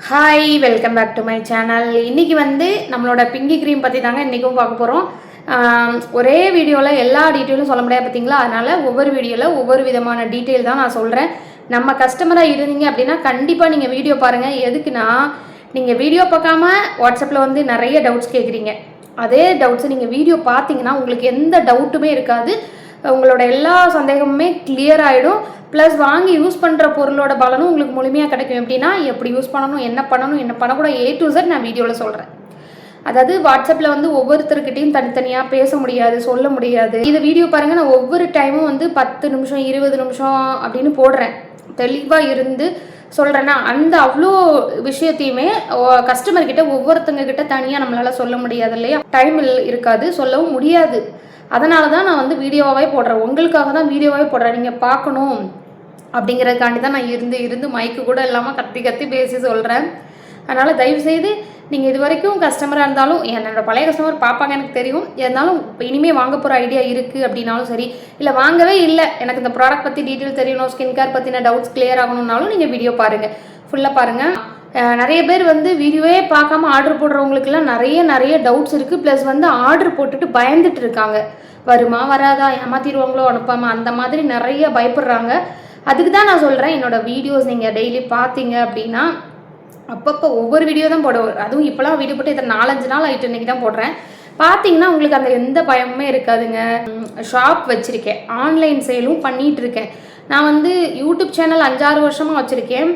Hi, welcome back to my channel. இன்றைக்கி வந்து நம்மளோட பிங்கி க்ரீம் பற்றி தாங்க இன்றைக்கும் பார்க்க போகிறோம். ஒரே வீடியோவில் எல்லா டீட்டெயிலும் சொல்ல முடியாது பார்த்தீங்களா. அதனால் ஒவ்வொரு வீடியோவில் ஒவ்வொரு விதமான டீட்டெயில் தான் நான் சொல்கிறேன். நம்ம கஸ்டமராக இருந்தீங்க அப்படின்னா கண்டிப்பாக நீங்கள் வீடியோ பாருங்கள். எதுக்குன்னா, நீங்கள் வீடியோ பார்க்காம வாட்ஸ்அப்பில் வந்து நிறைய டவுட்ஸ் கேட்குறீங்க. அதே டவுட்ஸை நீங்கள் வீடியோ பார்த்தீங்கன்னா உங்களுக்கு எந்த டவுட்டுமே இருக்காது. உங்களோட எல்லா சந்தேகமுமே கிளியர் ஆகிடும். ப்ளஸ் வாங்கி யூஸ் பண்ணுற பொருளோட பலனும் உங்களுக்கு முழுமையாக கிடைக்கும். எப்படின்னா, எப்படி யூஸ் பண்ணணும், என்ன பண்ணக்கூடாது, A to Z நான் வீடியோவில் சொல்கிறேன். அதாவது வாட்ஸ்அப்பில் வந்து ஒவ்வொருத்தருக்கிட்டையும் தனித்தனியாக பேச முடியாது, சொல்ல முடியாது. இது வீடியோ பாருங்கள், நான் ஒவ்வொரு டைமும் வந்து 10 நிமிஷம் 20 நிமிஷம் அப்படின்னு போடுறேன். தெளிவாக இருந்து சொல்கிறேன்னா அந்த அவ்வளோ விஷயத்தையுமே கஸ்டமர்கிட்ட ஒவ்வொருத்தங்க கிட்ட தனியாக நம்மளால் சொல்ல முடியாது இல்லையா. டைம் இருக்காது, சொல்லவும் முடியாது. அதனால தான் நான் வந்து வீடியோவாகவே போடுறேன். உங்களுக்காக தான் வீடியோவாகவே போடுறேன். நீங்கள் பார்க்கணும் அப்படிங்கிறதுக்காண்டி தான் நான் இருந்து மைக்கு கூட இல்லாமல் கத்தி பேசி சொல்கிறேன். அதனால் தயவுசெய்து நீங்கள் இது வரைக்கும் கஸ்டமராக இருந்தாலும், என்னோட பழைய கஸ்டமர் பார்ப்பாங்க எனக்கு தெரியும். இருந்தாலும் இனிமேல் வாங்க போகிற ஐடியா இருக்குது அப்படின்னாலும் சரி, இல்லை வாங்கவே இல்லை எனக்கு இந்த ப்ராடக்ட் பற்றி டீட்டெயில் தெரியணும், ஸ்கின் கேர் பற்றின டவுட்ஸ் கிளியர் ஆகணும்னாலும் நீங்கள் வீடியோ பாருங்கள், ஃபுல்லாக பாருங்கள். நிறைய பேர் வந்து வீடியோவே பார்க்காம ஆர்டர் போடுறவங்களுக்குலாம் நிறைய டவுட்ஸ் இருக்குது. ப்ளஸ் வந்து ஆர்டர் போட்டுட்டு பயந்துட்டு இருக்காங்க. வருமா வராதா, ஏமாத்திடுவாங்களோ அனுப்பாமல், அந்த மாதிரி நிறைய பயப்படுறாங்க. அதுக்கு தான் நான் சொல்கிறேன், என்னோடய வீடியோஸ் நீங்கள் டெய்லி பார்த்தீங்க அப்படின்னா அப்பப்போ ஒவ்வொரு வீடியோ தான் போடுவேன். அதுவும் இப்போலாம் வீடியோ போட்டு இதை 4-5 நாள் ஆகிட்டு இன்றைக்கி தான் போடுறேன். பார்த்தீங்கன்னா உங்களுக்கு அந்த எந்த பயமுமே இருக்காதுங்க. ஷாப் வச்சுருக்கேன், ஆன்லைன் சேலும் பண்ணிகிட்ருக்கேன். நான் வந்து யூடியூப் சேனல் 5-6 வருஷமாக வச்சுருக்கேன்.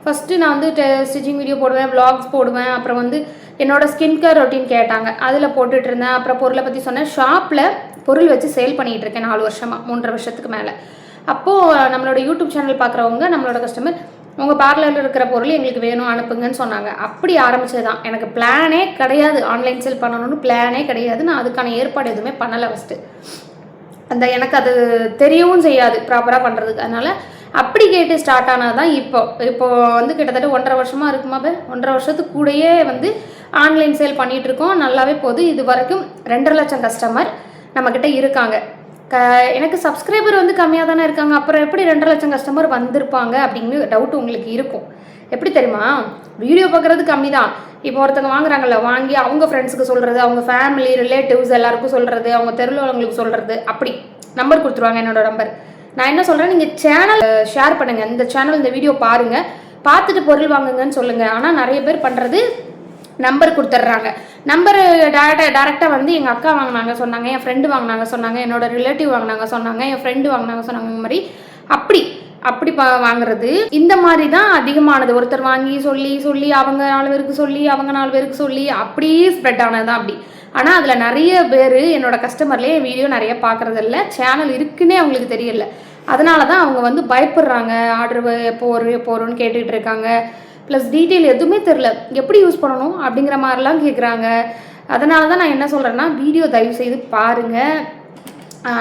ஃபஸ்ட்டு நான் வந்து ஸ்டிச்சிங் வீடியோ போடுவேன், விளாக்ஸ் போடுவேன். அப்புறம் வந்து என்னோடய ஸ்கின் கேர் ரொட்டீன் கேட்டாங்க, அதில் போட்டுட்டு இருந்தேன். அப்புறம் பொருளை பற்றி சொன்னேன். ஷாப்பில் பொருள் வச்சு சேல் பண்ணிகிட்டு இருக்கேன் 4 வருஷமாக, 3.5 வருஷத்துக்கு மேலே. அப்போது நம்மளோட யூடியூப் சேனல் பார்க்குறவங்க, நம்மளோட கஸ்டமர், உங்கள் பார்லரில் இருக்கிற பொருள் எங்களுக்கு வேணும் அனுப்புங்கன்னு சொன்னாங்க. அப்படி ஆரம்பிச்சது தான். எனக்கு பிளானே கிடையாது, ஆன்லைன் சேல் பண்ணணும்னு பிளானே கிடையாது. நான் அதுக்கான ஏற்பாடு எதுவுமே பண்ணலை ஃபஸ்ட்டு. எனக்கு அது தெரியவும் செய்யாது ப்ராப்பராக பண்ணுறதுக்கு. அதனால் அப்படி கேட்டு ஸ்டார்ட் ஆனால் தான் இப்போ வந்து கிட்டத்தட்ட 1.5 வருஷமாக இருக்குமா, 1.5 வருஷத்துக்கு கூடயே வந்து ஆன்லைன் சேல் பண்ணிகிட்ருக்கோம். நல்லாவே போகுது. இது வரைக்கும் 2.5 லட்சம் கஸ்டமர் நம்மக்கிட்ட இருக்காங்க. எனக்கு சப்ஸ்கிரைபர் வந்து கம்மியாக தானே இருக்காங்க, அப்புறம் எப்படி 2.5 லட்சம் கஸ்டமர் வந்திருப்பாங்க அப்படிங்கிற டவுட் உங்களுக்கு இருக்கும். எப்படி தெரியுமா, வீடியோ பார்க்குறது கம்மி தான். இப்போ ஒருத்தங்க வாங்குறாங்கல்ல, வாங்கி அவங்க ஃப்ரெண்ட்ஸுக்கு சொல்கிறது, அவங்க ஃபேமிலி ரிலேட்டிவ்ஸ் எல்லாருக்கும் சொல்கிறது, அவங்க தெருவில் உள்ளவங்களுக்கு சொல்கிறது, அப்படி நம்பர் கொடுத்துருவாங்க, என்னோடய நம்பர். நான் என்ன சொல்கிறேன், நீங்கள் சேனல் ஷேர் பண்ணுங்கள், இந்த சேனல் இந்த வீடியோ பாருங்கள், பார்த்துட்டு பொருள் வாங்குங்கன்னு சொல்லுங்கள். ஆனால் நிறைய பேர் பண்ணுறது நம்பர் கொடுத்துட்றாங்க. நம்பர் டேரெக்டாக வந்து எங்கள் அக்கா வாங்கினாங்க சொன்னாங்க, என் ஃப்ரெண்டு வாங்கினாங்க சொன்னாங்க, என்னோட ரிலேட்டிவ் வாங்கினாங்க சொன்னாங்க, என் ஃப்ரெண்டு வாங்கினாங்க சொன்னாங்க. இந்த மாதிரி அப்படி வாங்குறது இந்த மாதிரி தான் அதிகமானது. ஒருத்தர் வாங்கி சொல்லி அவங்க 4 பேருக்கு சொல்லி, அவங்க 4 பேருக்கு சொல்லி, அப்படியே ஸ்ப்ரெட் ஆனது தான் அப்படி. ஆனால் அதில் நிறைய பேர் என்னோட கஸ்டமர்லேயே என் வீடியோ நிறைய பார்க்குறதில்ல, சேனல் இருக்குன்னே அவங்களுக்கு தெரியல. அதனால தான் அவங்க வந்து பயப்படுறாங்க, ஆர்டர் எப்போ வரும்னு கேட்டுக்கிட்டு இருக்காங்க. ப்ளஸ் டீட்டெயில் எதுவுமே தெரில, எப்படி யூஸ் பண்ணணும் அப்படிங்கிற மாதிரிலாம் கேட்குறாங்க. அதனால தான் நான் என்ன சொல்கிறேன்னா, வீடியோ தயவு செய்து பாருங்கள்.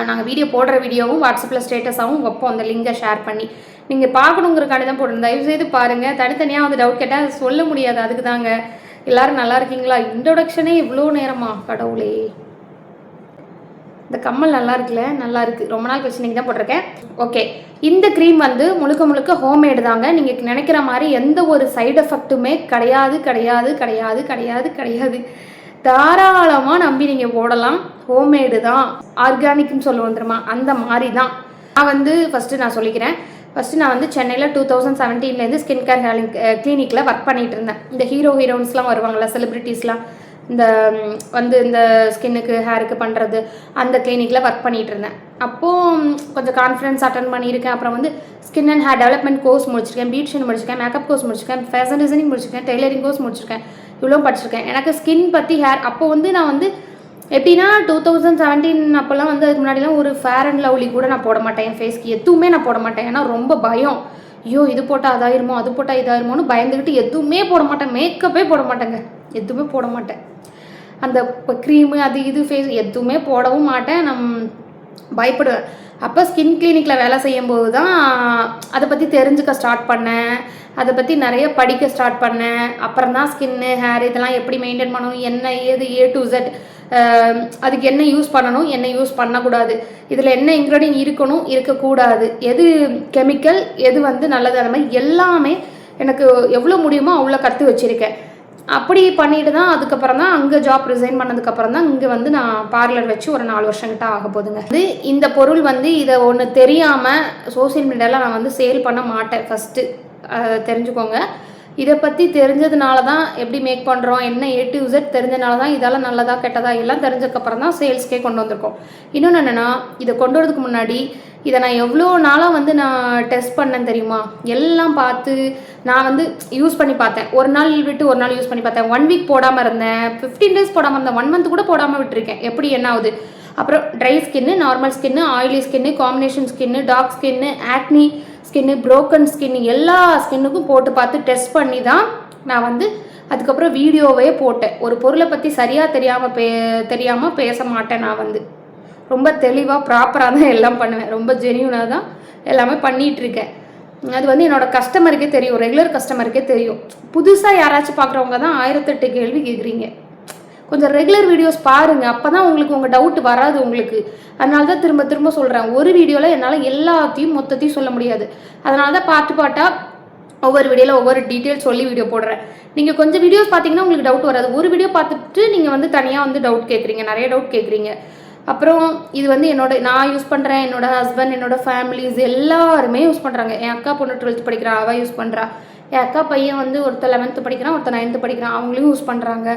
நாங்கள் வீடியோ போடுற வீடியோவும் வாட்ஸ்அப்பில் ஸ்டேட்டஸாகவும் வைப்போம், அந்த லிங்கை ஷேர் பண்ணி. நீங்கள் பார்க்கணுங்கிறக்காண்டி தான் போடணும். தயவு செய்து பாருங்கள். தனித்தனியாக வந்து டவுட் கேட்டால் சொல்ல முடியாது. அதுக்கு தாங்க. எல்லோரும் நல்லா இருக்கீங்களா? இன்ட்ரோடக்ஷனே இவ்வளோ நேரமா, கடவுளே. இந்த கம்மல் நல்லா இருக்குல்ல, நல்லா இருக்குது. ரொம்ப நாள் கழிச்சு நீங்கள் தான் போட்டிருக்கேன். ஓகே, இந்த க்ரீம் வந்து முழுக்க ஹோம்மேடு தாங்க. நீங்கள் நினைக்கிற மாதிரி எந்த ஒரு சைடு எஃபெக்ட்டுமே கிடையாது. தாராளமாக நம்பி நீங்கள் போடலாம். ஹோம்மேடு தான், ஆர்கானிக்னு சொல்ல வந்துருமா, அந்த மாதிரி தான். நான் வந்து நான் சொல்லிக்கிறேன். நான் வந்து சென்னையில் 2017 ஸ்கின் கேர் கிளினிக்கில் ஒர்க் பண்ணிகிட்டு இருந்தேன். இந்த ஹீரோயின்ஸ்லாம் வருவாங்கள்ல, செலிப்ரிட்டிஸ்லாம், இந்த ஸ்கின்னுக்கு ஹேருக்கு பண்ணுறது, அந்த கிளினிக்கில் ஒர்க் பண்ணிகிட்டு இருந்தேன். அப்போது கொஞ்சம் கான்ஃபரன்ஸ் அட்டன் பண்ணியிருக்கேன். அப்புறம் வந்து skin and hair development course முடிச்சிருக்கேன், பியூட்டிஷியன் முடிச்சிருக்கேன், மேக்கப் கோர்ஸ் முடிச்சிருக்கேன், ஃபேஷன் டிசைனிங் முடிச்சிருக்கேன், டெய்லரிங் கோர்ஸ் முடிச்சிருக்கேன். இவ்வளோ படிச்சிருக்கேன். எனக்கு ஸ்கின் பற்றி அப்போ வந்து நான் வந்து எப்படின்னா 2017 அப்போல்லாம் வந்து அதுக்கு முன்னாடிலாம் ஒரு ஃபேர் அண்ட் லவ்லி கூட நான் போட மாட்டேன். என் ஃபேஸ்க்கு எதுவுமே நான் போட மாட்டேன். ஏன்னா ரொம்ப பயம். ஐயோ, இது போட்டால் அதாயிருமோ, அது போட்டால் இதாயிருமோன்னு பயந்துக்கிட்டு எதுவுமே போட மாட்டேன். மேக்கப்பே போட மாட்டேங்க, எதுவுமே போட மாட்டேன். அந்த க்ரீமு அது இது ஃபேஸ் எதுவுமே போடவும் மாட்டேன். நான் பயப்படுவேன். அப்போ ஸ்கின் கிளினிக்கில் வேலை செய்யும்போது தான் அதை பற்றி தெரிஞ்சுக்க ஸ்டார்ட் பண்ணேன். அதை பற்றி நிறைய படிக்க ஸ்டார்ட் பண்ணேன். அப்புறம் தான் ஸ்கின்னு ஹேர் இதெல்லாம் எப்படி மெயின்டைன் பண்ணணும், என்ன ஏது A to Z, அதுக்கு என்ன யூஸ் பண்ணணும், என்ன யூஸ் பண்ணக்கூடாது, இதில் என்ன இன்க்ரீடியன்ட் இருக்கணும் இருக்கக்கூடாது, எது கெமிக்கல், எது வந்து நல்லது, அந்த மாதிரி எல்லாமே எனக்கு எவ்வளோ முடியுமோ அவ்வளோ கற்று வச்சுருக்கேன். அப்படி பண்ணிட்டு தான் அதுக்கப்புறம் தான் அங்கே ஜாப் ரிசைன் பண்ணதுக்கப்புறம் தான் இங்கே வந்து நான் பார்லர் வச்சு ஒரு 4 வருஷங்கிட்ட ஆக போகுதுங்க. இந்த பொருள் வந்து இதை ஒன்று தெரியாமல் சோசியல் மீடியாவில் நான் வந்து சேல் பண்ண மாட்டேன். ஃபஸ்ட்டு தெரிஞ்சுக்கோங்க. இதை பற்றி தெரிஞ்சதுனால தான் எப்படி மேக் பண்ணுறோம், என்ன A to Z தெரிஞ்சனால தான் இதெல்லாம் நல்லதா கெட்டதா எல்லாம் தெரிஞ்சதுக்கப்புறம் தான் சேல்ஸ்க்கே கொண்டு வந்திருக்கோம். இன்னொன்று என்னென்னா, இதை கொண்டு வரதுக்கு முன்னாடி இதை நான் எவ்வளோ நாளாக வந்து நான் டெஸ்ட் பண்ணேன் தெரியுமா? எல்லாம் பார்த்து நான் வந்து யூஸ் பண்ணி பார்த்தேன். ஒரு நாள் விட்டு ஒரு நாள் யூஸ் பண்ணி பார்த்தேன். 1 வீக் போடாமல் இருந்தேன், 15 days போடாமல் இருந்தேன், 1 month கூட போடாமல் விட்டுருக்கேன். எப்படி என்ன ஆகுது? அப்புறம் ட்ரை ஸ்கின்னு, நார்மல் ஸ்கின்னு, ஆயிலி ஸ்கின்னு, காம்பினேஷன் ஸ்கின்னு, டார்க் ஸ்கின்னு, ஆக்னி ஸ்கின்னு, ப்ரோக்கன் ஸ்கின்னு எல்லா ஸ்கின்னுக்கும் போட்டு பார்த்து டெஸ்ட் பண்ணி தான் நான் வந்து அதுக்கப்புறம் வீடியோவே போட்டேன். ஒரு பொருளை பற்றி சரியாக தெரியாமல் பேச மாட்டேன். நான் வந்து ரொம்ப தெளிவாக ப்ராப்பராக தான் எல்லாம் பண்ணுவேன். ரொம்ப ஜெனியூனாக தான் எல்லாமே பண்ணிகிட்ருக்கேன். அது வந்து என்னோடய கஸ்டமருக்கே தெரியும், ரெகுலர் கஸ்டமருக்கே தெரியும். புதுசாக யாராச்சும் பார்க்குறவங்க தான் 1008 கேள்வி கேட்குறீங்க. கொஞ்சம் ரெகுலர் வீடியோஸ் பாருங்கள், அப்போ தான் உங்களுக்கு உங்கள் டவுட் வராது உங்களுக்கு. அதனால தான் திரும்ப திரும்ப சொல்கிறேன். ஒரு வீடியோவில் என்னால் எல்லாத்தையும் மொத்தத்தையும் சொல்ல முடியாது. அதனால தான் பாட்டாக ஒவ்வொரு வீடியோவில் ஒவ்வொரு டீட்டெயில் சொல்லி வீடியோ போடுறேன். நீங்கள் கொஞ்சம் வீடியோஸ் பார்த்தீங்கன்னா உங்களுக்கு டவுட் வராது. ஒரு வீடியோ பார்த்துட்டு நீங்கள் வந்து தனியாக வந்து டவுட் கேட்குறீங்க, நிறைய டவுட் கேட்குறீங்க. அப்புறம் இது வந்து நான் யூஸ் பண்ணுறேன், என்னோடய ஹஸ்பண்ட், என்னோடய ஃபேமிலிஸ் எல்லாருமே யூஸ் பண்ணுறாங்க. என் அக்கா பொண்ணு 12th படிக்கிறா, அவள் யூஸ் பண்ணுறா. என் அக்கா பையன் வந்து ஒருத்தர் 11th படிக்கிறான், ஒருத்தர் 9th படிக்கிறான், அவங்களும் யூஸ் பண்ணுறாங்க.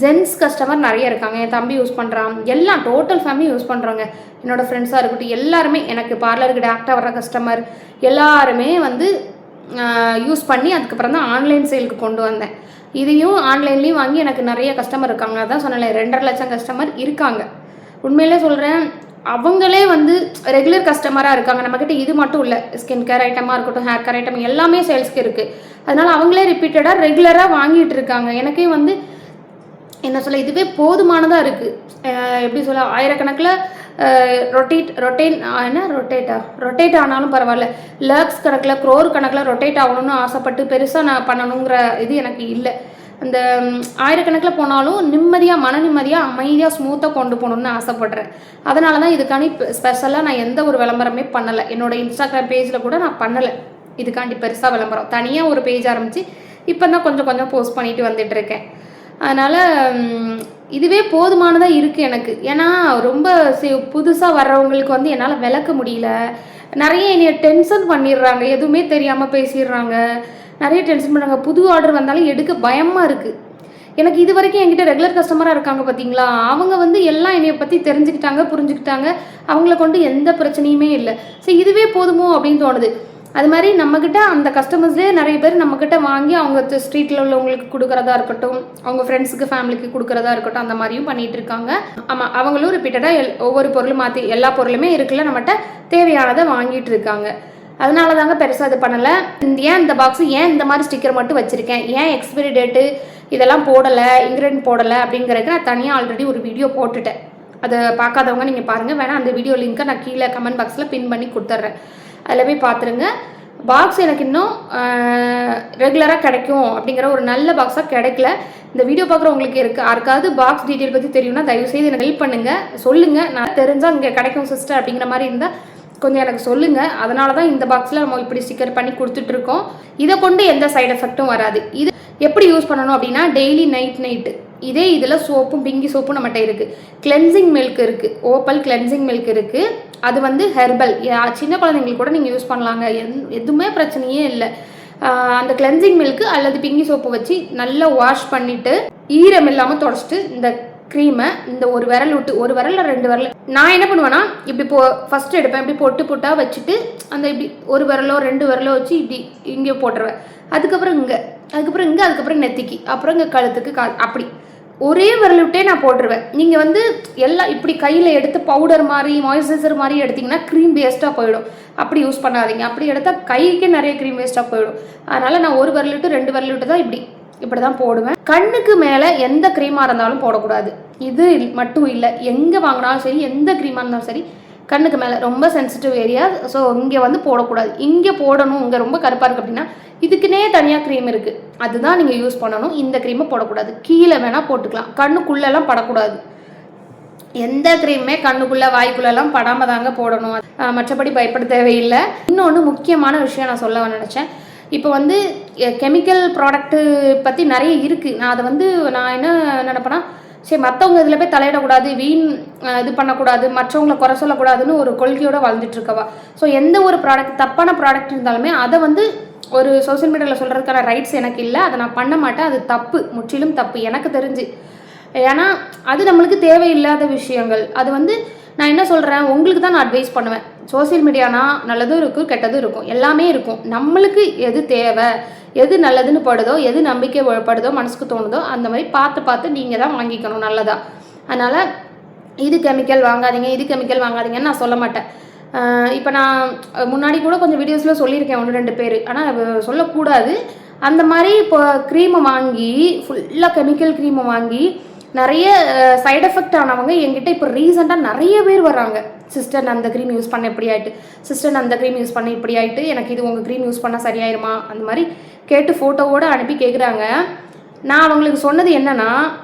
ஜென்ஸ் கஸ்டமர் நிறைய இருக்காங்க. என் தம்பி யூஸ் பண்ணுறான். எல்லாம் டோட்டல் ஃபேமிலி யூஸ் பண்ணுறாங்க. என்னோடய ஃப்ரெண்ட்ஸாக இருக்கட்டும், எல்லாருமே எனக்கு பார்லருக்கு டேரக்டாக வர கஸ்டமர் எல்லாருமே வந்து யூஸ் பண்ணி அதுக்கப்புறம் தான் ஆன்லைன் சேலுக்கு கொண்டு வந்தேன். இதையும் ஆன்லைன்லேயும் வாங்கி எனக்கு நிறைய கஸ்டமர் இருக்காங்க. அதான் சொன்னேன், 2.5 லட்சம் கஸ்டமர் இருக்காங்க. உண்மையிலே சொல்கிறேன், அவங்களே வந்து ரெகுலர் கஸ்டமராக இருக்காங்க. நம்மக்கிட்ட இது மட்டும் இல்லை, ஸ்கின் கேர் ஐட்டமாக இருக்கட்டும், ஹேர் கேர் ஐட்டம் எல்லாமே சேல்ஸ்க்கு இருக்குது. அதனால் அவங்களே ரிப்பீட்டடாக ரெகுலராக வாங்கிட்டு இருக்காங்க. எனக்கே வந்து என்ன சொல்ல, இதுவே போதுமானதாக இருக்குது. எப்படி சொல்ல, ஆயிரக்கணக்கில் ரொட்டேட் ஆனாலும் பரவாயில்ல, லேக்ஸ் கணக்கில், க்ரோர் கணக்கில் ரொட்டேட் ஆகணும்னு ஆசைப்பட்டு பெருசாக நான் பண்ணணுங்கிற இது எனக்கு இல்லை. அந்த ஆயிரக்கணக்கில் போனாலும் நிம்மதியாக, மன நிம்மதியாக, அமைதியாக, ஸ்மூத்தாக கொண்டு போகணுன்னு ஆசைப்பட்றேன். அதனால தான் இதுக்காண்டி ஸ்பெஷலாக நான் எந்த ஒரு விளம்பரமே பண்ணலை. என்னோடய இன்ஸ்டாகிராம் பேஜில் கூட நான் பண்ணலை இதுக்காண்டி பெருசாக விளம்பரம். தனியாக ஒரு பேஜ் ஆரம்பித்து இப்போ தான் கொஞ்சம் கொஞ்சம் போஸ்ட் பண்ணிட்டு வந்துட்டுருக்கேன். அதனால் இதுவே போதுமானதாக இருக்குது எனக்கு. ஏன்னா ரொம்ப புதுசாக வர்றவங்களுக்கு வந்து என்னால் விளக்க முடியல. நிறைய என்னைய டென்ஷன் பண்ணிடுறாங்க, எதுவுமே தெரியாமல் பேசிடுறாங்க, நிறைய டென்ஷன் பண்ணுறாங்க. புது ஆர்டர் வந்தாலும் எடுக்க பயமாக இருக்குது. எனக்கு இது வரைக்கும் என்கிட்ட ரெகுலர் கஸ்டமராக இருக்காங்க பார்த்தீங்களா, அவங்க வந்து எல்லாம் என்னையை பற்றி தெரிஞ்சுக்கிட்டாங்க, புரிஞ்சுக்கிட்டாங்க. அவங்கள கொண்டு எந்த பிரச்சனையுமே இல்லை. சரி, இதுவே போதுமோ அப்படின்னு தோணுது. அது மாதிரி நம்மக்கிட்ட அந்த கஸ்டமர்ஸே நிறைய பேர் நம்மக்கிட்ட வாங்கி அவங்க ஸ்ட்ரீட்டில் உள்ளவங்களுக்கு கொடுக்குறதா இருக்கட்டும், அவங்க ஃப்ரெண்ட்ஸுக்கு ஃபேமிலிக்கு கொடுக்குறதா இருக்கட்டும், அந்த மாதிரியும் பண்ணிகிட்டு இருக்காங்க. ஆமாம், அவங்களும் ரிப்பீட்டடாக ஒவ்வொரு பொருளும் மாற்றி எல்லா பொருளுமே இருக்குல்ல, நம்மகிட்ட தேவையானதை வாங்கிட்டு இருக்காங்க. அதனால தாங்க பெருசாக இது பண்ணலை. ஏன் இந்த பாக்ஸு, ஏன் இந்த மாதிரி ஸ்டிக்கர் மட்டும் வச்சுருக்கேன், ஏன் எக்ஸ்பைரி டேட்டு இதெல்லாம் போடலை, இன்க்ரீடியன்ட் போடலை அப்படிங்கிறதுக்கு நான் தனியாக ஆல்ரெடி ஒரு வீடியோ போட்டுட்டேன். அதை பார்க்காதவங்க நீங்கள் பாருங்கள். வேணால் அந்த வீடியோ லிங்க்கை நான் கீழே கமெண்ட் பாக்ஸில் பின் பண்ணி கொடுத்துட்றேன். அதில் போய் பார்த்துருங்க. பாக்ஸ் எனக்கு இன்னும் ரெகுலராக கிடைக்கும் அப்படிங்கிற ஒரு நல்ல பாக்ஸாக கிடைக்கல. இந்த வீடியோ பார்க்குறவங்களுக்கு யாருக்காவது பாக்ஸ் டீட்டெயில் பற்றி தெரியும்னா தயவுசெய்து எனக்கு ஹெல்ப் பண்ணுங்கள், சொல்லுங்கள். நான் தெரிஞ்சால் இங்கே கிடைக்கும் சிஸ்டர் அப்படிங்கிற மாதிரி இருந்தால் கொஞ்சம் எனக்கு சொல்லுங்கள். அதனால தான் இந்த பாக்ஸில் நம்ம இப்படி ஸ்டிக்கர் பண்ணி கொடுத்துட்ருக்கோம். இதை கொண்டு எந்த சைடு எஃபெக்ட்டும் வராது. இது எப்படி யூஸ் பண்ணணும் அப்படின்னா, டெய்லி நைட்டு இதே இதில் சோப்பும், பிங்கி சோப்பும் நம்மகிட்ட இருக்குது. கிளென்சிங் மில்க் இருக்குது, ஓப்பல் கிளென்சிங் மில்க் இருக்குது. அது வந்து ஹெர்பல், சின்ன குழந்தைங்களுக்கு கூட நீங்கள் யூஸ் பண்ணலாங்க, எதுவுமே பிரச்சனையே இல்லை. அந்த கிளென்சிங் மில்க்கு அல்லது பிங்கி சோப்பு வச்சு நல்லா வாஷ் பண்ணிவிட்டு ஈரம் இல்லாமல் தொடச்சிட்டு இந்த க்ரீமை இந்த ஒரு விரல் விட்டு, ஒரு விரலில் 2 விரல், நான் என்ன பண்ணுவேன்னா இப்படி ஃபஸ்ட்டு எடுப்பேன், இப்படி பொட்டாக வச்சுட்டு அந்த இப்படி ஒரு விரலோ 2 விரலோ வச்சு இப்படி இங்கே போட்டுருவேன். அதுக்கப்புறம் இங்கே, அதுக்கப்புறம் நெத்திக்கு, அப்புறம் இங்கே கழுத்துக்கு, அப்படி ஒரே விரல் விட்டே நான் போட்டுருவேன். நீங்கள் வந்து எல்லாம் இப்படி கையில் எடுத்து பவுடர் மாதிரி, மாய்ஸ்சரைசர் மாதிரி எடுத்திங்கன்னா க்ரீம் வேஸ்ட்டாக போயிடும். அப்படி யூஸ் பண்ணாதீங்க. அப்படி எடுத்தால் கைக்கே நிறைய க்ரீம் வேஸ்ட்டாக போயிடும். அதனால் நான் ஒரு விரல் விட்டு 2 விரல் விட்டு தான் இப்படி தான் போடுவேன். கண்ணுக்கு மேலே எந்த க்ரீமாக இருந்தாலும் போடக்கூடாது. இது மட்டும் இல்லை, எங்கே வாங்கினாலும் சரி, எந்த க்ரீமாக இருந்தாலும் சரி, கண்ணுக்கு மேலே ரொம்ப சென்சிட்டிவ் ஏரியா. ஸோ இங்கே வந்து போடக்கூடாது. இங்கே போடணும். இங்கே ரொம்ப கருப்பாக இருக்குது அப்படின்னா இதுக்குன்னே தனியாக க்ரீம் இருக்குது, அதுதான் நீங்கள் யூஸ் பண்ணணும். இந்த க்ரீமை போடக்கூடாது. கீழே வேணால் போட்டுக்கலாம், கண்ணுக்குள்ளெல்லாம் படக்கூடாது. எந்த க்ரீமே கண்ணுக்குள்ளே வாய்க்குள்ளெல்லாம் படாமல் தாங்க போடணும். மற்றபடி பயப்பட தேவையில்லை. இன்னொன்று முக்கியமான விஷயம் நான் சொல்ல நினச்சேன். இப்போ வந்து கெமிக்கல் ப்ராடக்ட்டு பற்றி நிறைய இருக்குது. நான் அதை வந்து நான் என்ன நினைப்பேன்னா, சரி மற்றவங்க இதில் போய் தலையிடக்கூடாது, வீண் இது பண்ணக்கூடாது, மற்றவங்களை குறை சொல்லக்கூடாதுன்னு ஒரு கொள்கையோடு வாழ்ந்துட்டுருக்கவா. ஸோ எந்த ஒரு ப்ராடக்ட் தப்பான ப்ராடக்ட் இருந்தாலுமே அதை வந்து ஒரு சோசியல் மீடியாவில் சொல்கிறதுக்கான ரைட்ஸ் எனக்கு இல்லை. அதை நான் பண்ண மாட்டேன். அது தப்பு, முற்றிலும் தப்பு எனக்கு தெரிஞ்சு. ஏன்னா அது நம்மளுக்கு தேவையில்லாத விஷயங்கள். அது வந்து நான் என்ன சொல்கிறேன், உங்களுக்கு தான் நான் அட்வைஸ் பண்ணுவேன். சோசியல் மீடியானா நல்லதும் இருக்கும், கெட்டதும் இருக்கும், எல்லாமே இருக்கும். நம்மளுக்கு எது தேவை, எது நல்லதுன்னு படுதோ, எது நம்பிக்கை படுதோ, மனசுக்கு தோணுதோ அந்த மாதிரி பார்த்து நீங்கள் தான் வாங்கிக்கணும் நல்லதா. அதனால் இது கெமிக்கல் வாங்காதீங்க, இது கெமிக்கல் வாங்காதீங்கன்னு நான் சொல்ல மாட்டேன். இப்போ நான் முன்னாடி கூட கொஞ்சம் வீடியோஸில் சொல்லியிருக்கேன் 1-2 பேர், ஆனால் சொல்லக்கூடாது. அந்த மாதிரி இப்போ க்ரீமை வாங்கி ஃபுல்லாக கெமிக்கல் க்ரீமை வாங்கி நிறைய சைட் எஃபெக்ட் ஆனவங்க என்கிட்ட இப்போ ரீசெண்டாக நிறைய பேர் வர்றாங்க. சிஸ்டர் நான் அந்த க்ரீம் யூஸ் பண்ண இப்படி ஆகிட்டு, சிஸ்டர் நான் அந்த க்ரீம் யூஸ் பண்ண இப்படி ஆகிட்டு, எனக்கு இது உங்கள் க்ரீம் யூஸ் பண்ணால் சரியாயிருமா அந்த மாதிரி கேட்டு ஃபோட்டோவோடு அனுப்பி கேட்குறாங்க. நான் அவங்களுக்கு சொன்னது என்னென்னா,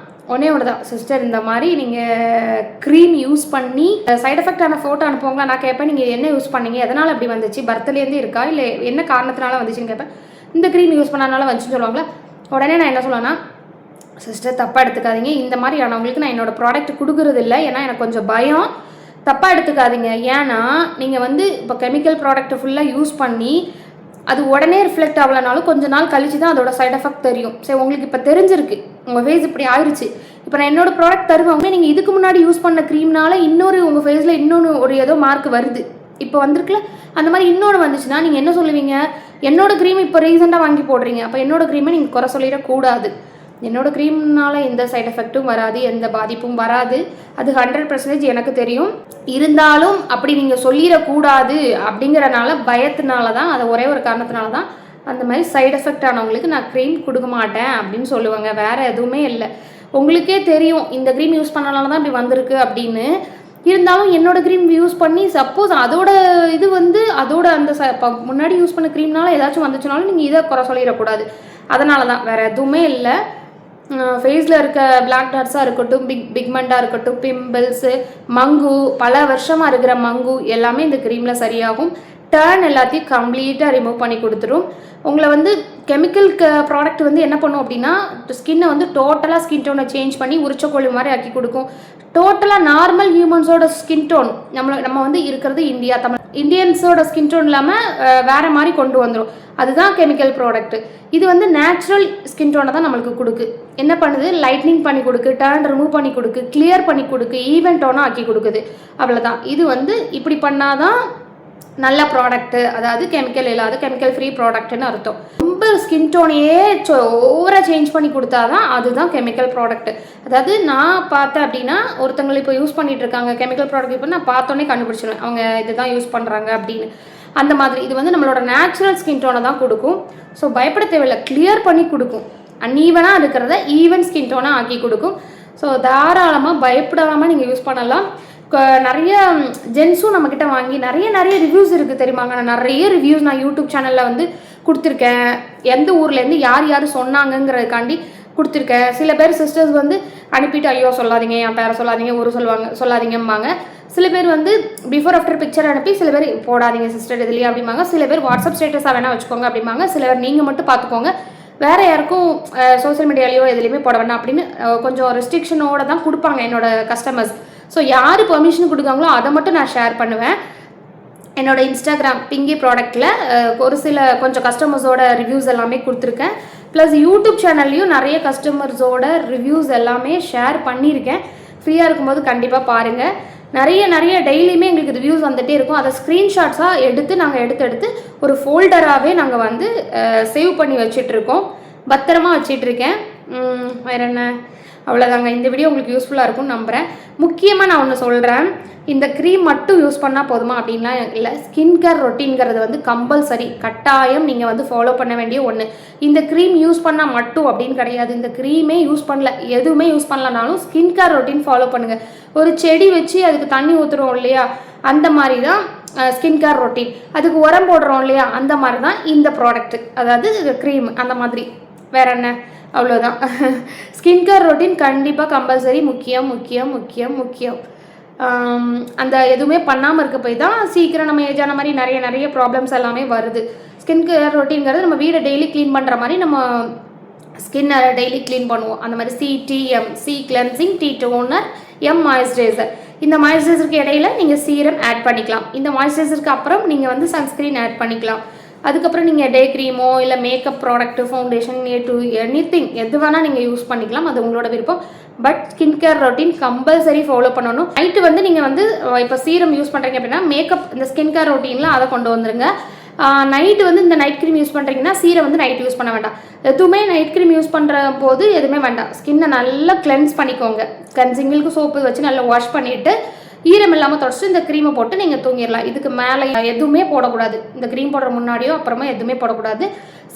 ஒன்றே ஒன்று தான், சிஸ்டர் இந்த மாதிரி நீங்கள் க்ரீம் யூஸ் பண்ணி சைட் எஃபெக்ட் ஆன ஃபோட்டோ அனுப்புவாங்களா. நான் கேட்பேன் நீங்கள் என்ன யூஸ் பண்ணீங்க, எதனால் அப்படி வந்துச்சு, பர்த்லேருந்து இருக்கா இல்லை என்ன காரணத்தினால வந்துச்சுன்னு கேட்பேன். இந்த க்ரீம் யூஸ் பண்ணனால வந்துச்சுன்னு சொல்லுவாங்களா. உடனே நான் என்ன சொல்லுவேன்னா, சிஸ்டர் தப்பாக எடுத்துக்காதீங்க, இந்த மாதிரி ஆனவங்களுக்கு நான் என்னோடய ப்ராடக்ட் கொடுக்குறது இல்லை. ஏன்னா எனக்கு கொஞ்சம் பயம், தப்பாக எடுத்துக்காதீங்க. ஏன்னா நீங்கள் வந்து இப்போ கெமிக்கல் ப்ராடக்ட்டை ஃபுல்லாக யூஸ் பண்ணி அது உடனே ரிஃப்ளெக்ட் ஆகலைனாலும் கொஞ்ச நாள் கழிச்சு தான் அதோட சைட் எஃபெக்ட் தெரியும். சரி உங்களுக்கு இப்போ தெரிஞ்சிருக்கு, உங்கள் ஃபேஸ் இப்படி ஆயிடுச்சு, இப்போ நான் என்னோடய ப்ராடக்ட் தருவாங்க, நீங்கள் இதுக்கு முன்னாடி யூஸ் பண்ண க்ரீம்னால இன்னொரு உங்கள் ஃபேஸில் இன்னொன்று ஒரு ஏதோ மார்க் வருது, இப்போ வந்திருக்குல்ல, அந்த மாதிரி இன்னொன்று வந்துச்சுன்னா நீங்கள் என்ன சொல்லுவீங்க, என்னோட க்ரீம் இப்போ ரீசெண்டாக வாங்கி போடுறீங்க, அப்போ என்னோட க்ரீமை நீங்கள் குறை சொல்லிடக்கூடாது. என்னோடய க்ரீம்னால எந்த சைட் எஃபெக்ட்டும் வராது, எந்த பாதிப்பும் வராது, அது 100% எனக்கு தெரியும். இருந்தாலும் அப்படி நீங்கள் சொல்லிடக்கூடாது அப்படிங்கிறனால, பயத்தினால தான், அதை ஒரே ஒரு காரணத்தினால தான் அந்த மாதிரி சைட் எஃபெக்ட் ஆனவங்களுக்கு நான் க்ரீம் கொடுக்க மாட்டேன் அப்படின்னு சொல்லுவாங்க. வேறு எதுவுமே இல்லை. உங்களுக்கே தெரியும் இந்த க்ரீம் யூஸ் பண்ணனால தான் இப்படி வந்திருக்கு அப்படின்னு. இருந்தாலும் என்னோடய க்ரீம் யூஸ் பண்ணி சப்போஸ் அதோட இது வந்து அதோட அந்த முன்னாடி யூஸ் பண்ண க்ரீம்னால ஏதாச்சும் வந்துச்சுனாலும் நீங்கள் இதை குறை சொல்லிடக்கூடாது. அதனால தான், வேறு எதுவுமே இல்லை. ஃபேஸில் இருக்க பிளாக் டாட்ஸாக இருக்கட்டும், பிக்மெண்ட்டாக இருக்கட்டும், பிம்பிள்ஸு, மங்கு, பல வருஷமாக இருக்கிற மங்கு எல்லாமே இந்த க்ரீமில் சரியாகும். டர்ன் எல்லாத்தையும் கம்ப்ளீட்டாக ரிமூவ் பண்ணி கொடுத்துரும். உங்களை வந்து கெமிக்கல் ப்ராடக்ட் வந்து என்ன பண்ணும் அப்படின்னா, ஸ்கின்னை வந்து டோட்டலாக ஸ்கின் டோனை சேஞ்ச் பண்ணி உரிச்சக்கொழி மாதிரி ஆக்கி கொடுக்கும். டோட்டலாக நார்மல் ஹியூமன்ஸோட ஸ்கின் டோன் நம்ம வந்து இருக்கிறது இந்தியன்ஸோட ஸ்கின் டோன் இல்லாமல் வேறு மாதிரி கொண்டு வந்துடும். அதுதான் கெமிக்கல் ப்ராடக்ட். இது வந்து நேச்சுரல் ஸ்கின் டோனை தான் நம்மளுக்கு கொடுக்கு. என்ன பண்ணுது, லைட்னிங் பண்ணி கொடுக்கு, டர்ன் ரிமூவ் பண்ணி கொடுக்கு, கிளியர் பண்ணி கொடுக்கு, ஈவன் டோனாக ஆக்கி கொடுக்குது. அவ்வளோதான். இது வந்து இப்படி பண்ணாதான் நல்ல ப்ராடக்ட்டு, அதாவது கெமிக்கல் இல்லாத கெமிக்கல் ஃப்ரீ ப்ராடக்ட்னு அர்த்தம். ரொம்ப ஸ்கின் டோனையே ஓவராக சேஞ்ச் பண்ணி கொடுத்தாதான் அதுதான் கெமிக்கல் ப்ராடக்ட். அதாவது நான் பார்த்தேன் அப்படின்னா, ஒருத்தங்களை இப்போ யூஸ் பண்ணிட்டு இருக்காங்க கெமிக்கல் ப்ராடக்ட், இப்போ நான் பார்த்தோன்னே கண்டுபிடிச்சிடுவேன் அவங்க இதுதான் யூஸ் பண்ணுறாங்க அப்படின்னு. அந்த மாதிரி இது வந்து நம்மளோட நேச்சுரல் ஸ்கின் டோனை தான் கொடுக்கும். ஸோ பயப்பட தேவையில்லை, கிளியர் பண்ணி கொடுக்கும். அன்ஈவனாக இருக்கிறத ஈவன் ஸ்கின் டோனாக ஆக்கி கொடுக்கும். ஸோ தாராளமாக பயப்படாமல் நீங்கள் யூஸ் பண்ணலாம். நிறைய ஜென்ஸும் நம்மக்கிட்ட வாங்கி நிறைய ரிவ்யூஸ் இருக்குது தெரியுமாங்க. நான் நிறைய ரிவ்யூஸ் நான் யூடியூப் சேனலில் வந்து கொடுத்துருக்கேன். எந்த ஊர்லேருந்து யார் சொன்னாங்கங்கிறதுக்காண்டி கொடுத்துருக்கேன். சில பேர் சிஸ்டர்ஸ் வந்து அனுப்பிட்டு ஐயோ சொல்லாதீங்க, என் பேரை சொல்லாதீங்க, ஒரு சொல்லாதீங்கம்பாங்க. சில பேர் வந்து பிஃபோர் ஆஃப்டர் பிக்சர் அனுப்பி சில பேர் போடாதீங்க சிஸ்டர் இதுலேயே அப்படிம்பாங்க. சில பேர் வாட்ஸ்அப் ஸ்டேட்டஸாக வேணால் வச்சுக்கோங்க அப்படிம்பாங்க. சில பேர் நீங்கள் மட்டும் பார்த்துக்கோங்க, வேறு யாருக்கும் சோசியல் மீடியாலேயோ எதுலேயுமே போட வேணாம் அப்படின்னு கொஞ்சம் ரெஸ்ட்ரிக்ஷனோட தான் கொடுப்பாங்க என்னோடய கஸ்டமர்ஸ். ஸோ யார் பெர்மிஷன் கொடுக்காங்களோ அதை மட்டும் நான் ஷேர் பண்ணுவேன். என்னோடய இன்ஸ்டாகிராம் பிங்கி ப்ராடக்டில் ஒரு சில கொஞ்சம் கஸ்டமர்ஸோட ரிவ்யூஸ் எல்லாமே கொடுத்துருக்கேன். ப்ளஸ் யூடியூப் சேனல்லையும் நிறைய கஸ்டமர்ஸோட ரிவ்யூஸ் எல்லாமே ஷேர் பண்ணியிருக்கேன். ஃப்ரீயாக இருக்கும்போது கண்டிப்பாக பாருங்கள். நிறைய டெய்லியுமே எங்களுக்கு ரிவ்யூஸ் வந்துகிட்டே இருக்கும். அதை ஸ்க்ரீன்ஷாட்ஸாக எடுத்து எடுத்து ஒரு ஃபோல்டராகவே நாங்கள் வந்து சேவ் பண்ணி வச்சிட்ருக்கோம். பத்திரமா வச்சிட்ருக்கேன். வேறு என்ன, அவ்வளோதாங்க. இந்த வீடியோ உங்களுக்கு யூஸ்ஃபுல்லாக இருக்கும்னு நம்புகிறேன். முக்கியமாக நான் ஒன்று சொல்கிறேன், இந்த க்ரீம் மட்டும் யூஸ் பண்ணால் போதுமா அப்படின்லாம் இல்லை. ஸ்கின் கேர் ரொட்டீன்கிறது வந்து கம்பல்சரி, கட்டாயம் நீங்கள் வந்து ஃபாலோ பண்ண வேண்டிய ஒன்று. இந்த க்ரீம் யூஸ் பண்ணால் மட்டும் அப்படின்னு கிடையாது. இந்த க்ரீமே யூஸ் பண்ணல, எதுவுமே யூஸ் பண்ணலனாலும் ஸ்கின் கேர் ரொட்டீன் ஃபாலோ பண்ணுங்கள். ஒரு செடி வச்சு அதுக்கு தண்ணி ஊற்றுறோம் இல்லையா, அந்த மாதிரி தான் ஸ்கின் கேர் ரொட்டீன். அதுக்கு உரம் போடுறோம் இல்லையா, அந்த மாதிரி தான் இந்த ப்ராடக்ட்டு, அதாவது க்ரீம் அந்த மாதிரி. வேற என்ன, அவ்வளோதான். ஸ்கின் கேர் ரொட்டீன் கண்டிப்பாக கம்பல்சரி, முக்கியம். அந்த எதுவுமே பண்ணாமல் இருக்க போய் தான் சீக்கிரம் நம்ம ஏஜான மாதிரி நிறைய ப்ராப்ளம்ஸ் எல்லாமே வருது. ஸ்கின் கேர் ரொட்டீன்ங்கிறது நம்ம வீடை டெய்லி க்ளீன் பண்ணுற மாதிரி நம்ம ஸ்கின்னை டெய்லி க்ளீன் பண்ணுவோம். அந்த மாதிரி C cleansing, T toner, M moisturiser. இந்த மாய்ஸ்சரைசருக்கு இடையில நீங்கள் சீரம் ஆட் பண்ணிக்கலாம். இந்த மாய்ஸ்சரைசருக்கு அப்புறம் நீங்கள் வந்து சன்ஸ்க்ரீன் ஆட் பண்ணிக்கலாம். அதுக்கப்புறம் நீங்கள் டே க்ரீமோ இல்லை மேக்கப் ப்ராடக்ட்டு, ஃபவுண்டேஷன், எனிதிங் எது வேணால் நீங்கள் யூஸ் பண்ணிக்கலாம். அது உங்களோட விருப்பம். But skin care routine compulsory follow பண்ணணும். நைட்டு வந்து நீங்கள் வந்து இப்போ சீரம் யூஸ் பண்ணுறீங்க அப்படின்னா மேக்கப் இந்த ஸ்கின் கேர் ரொட்டீனில் அதை கொண்டு வந்துருங்க. நைட்டு வந்து இந்த நைட் க்ரீம் யூஸ் பண்ணுறீங்கன்னா சீரம் வந்து நைட் யூஸ் பண்ண வேண்டாம். எதுவுமே நைட் க்ரீம் யூஸ் பண்ணுற போது எதுவுமே வேண்டாம். ஸ்கின்னை நல்லா கிளென்ஸ் பண்ணிக்கோங்க. கிளென்சிங்களுக்கு சோப்பு வச்சு நல்லா வாஷ் பண்ணிவிட்டு ஈரம் இல்லாமல் தொடச்சிட்டு இந்த க்ரீமை போட்டு நீங்கள் தூங்கிடலாம். இதுக்கு மேலே எதுவுமே போடக்கூடாது. இந்த க்ரீம் போடுற முன்னாடியோ அப்புறமா எதுவுமே போடக்கூடாது.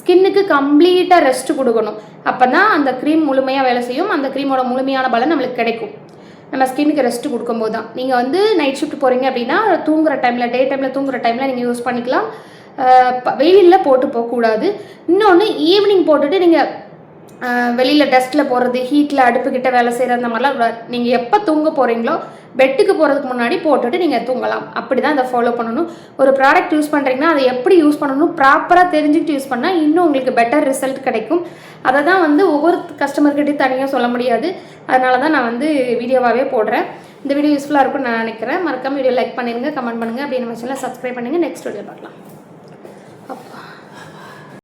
ஸ்கின்னுக்கு கம்ப்ளீட்டாக ரெஸ்ட் கொடுக்கணும். அப்போ தான் அந்த க்ரீம் முழுமையாக வேலை செய்யும். அந்த க்ரீமோட முழுமையான பலன் நம்மளுக்கு கிடைக்கும். நம்ம ஸ்கின்னுக்கு ரெஸ்ட் கொடுக்கும்போது தான். நீங்கள் வந்து நைட் ஷிஃப்ட் போகிறீங்க அப்படின்னா தூங்குற டைமில், டே டைமில் தூங்குற டைமில் நீங்கள் யூஸ் பண்ணிக்கலாம். வெயிலில் போட்டு போகக்கூடாது. இன்னொன்று ஈவினிங் போட்டுட்டு நீங்கள் வெளியில் டஸ்ட்டில் போகிறது, ஹீட்டில் அடுப்புக்கிட்ட வேலை செய்கிற அந்த மாதிரிலாம் நீங்கள் எப்போ தூங்க போகிறீங்களோ பெட்டுக்கு போகிறதுக்கு முன்னாடி போட்டுட்டு நீங்கள் தூங்கலாம். அப்படி தான் இதை ஃபாலோ பண்ணணும். ஒரு ப்ராடக்ட் யூஸ் பண்ணுறீங்கன்னா அதை எப்படி யூஸ் பண்ணணும் ப்ராப்பராக தெரிஞ்சுக்கிட்டு யூஸ் பண்ணால் இன்னும் உங்களுக்கு பெட்டர் ரிசல்ட் கிடைக்கும். அதை தான் வந்து ஒவ்வொரு கஸ்டமர்கிட்டையும் தனியாக சொல்ல முடியாது. அதனால தான் நான் வந்து வீடியோவாகவே போடுறேன். இந்த வீடியோ யூஸ்ஃபுல்லாக இருக்கும்னு நான் நினைக்கிறேன். மறக்காமல் வீடியோ லைக் பண்ணிடுங்க, கமெண்ட் பண்ணுங்கள். அப்படி நம்ம சேனலை சப்ஸ்கிரைப் பண்ணுங்கள். நெக்ஸ்ட் வீடியோ பார்க்கலாம்.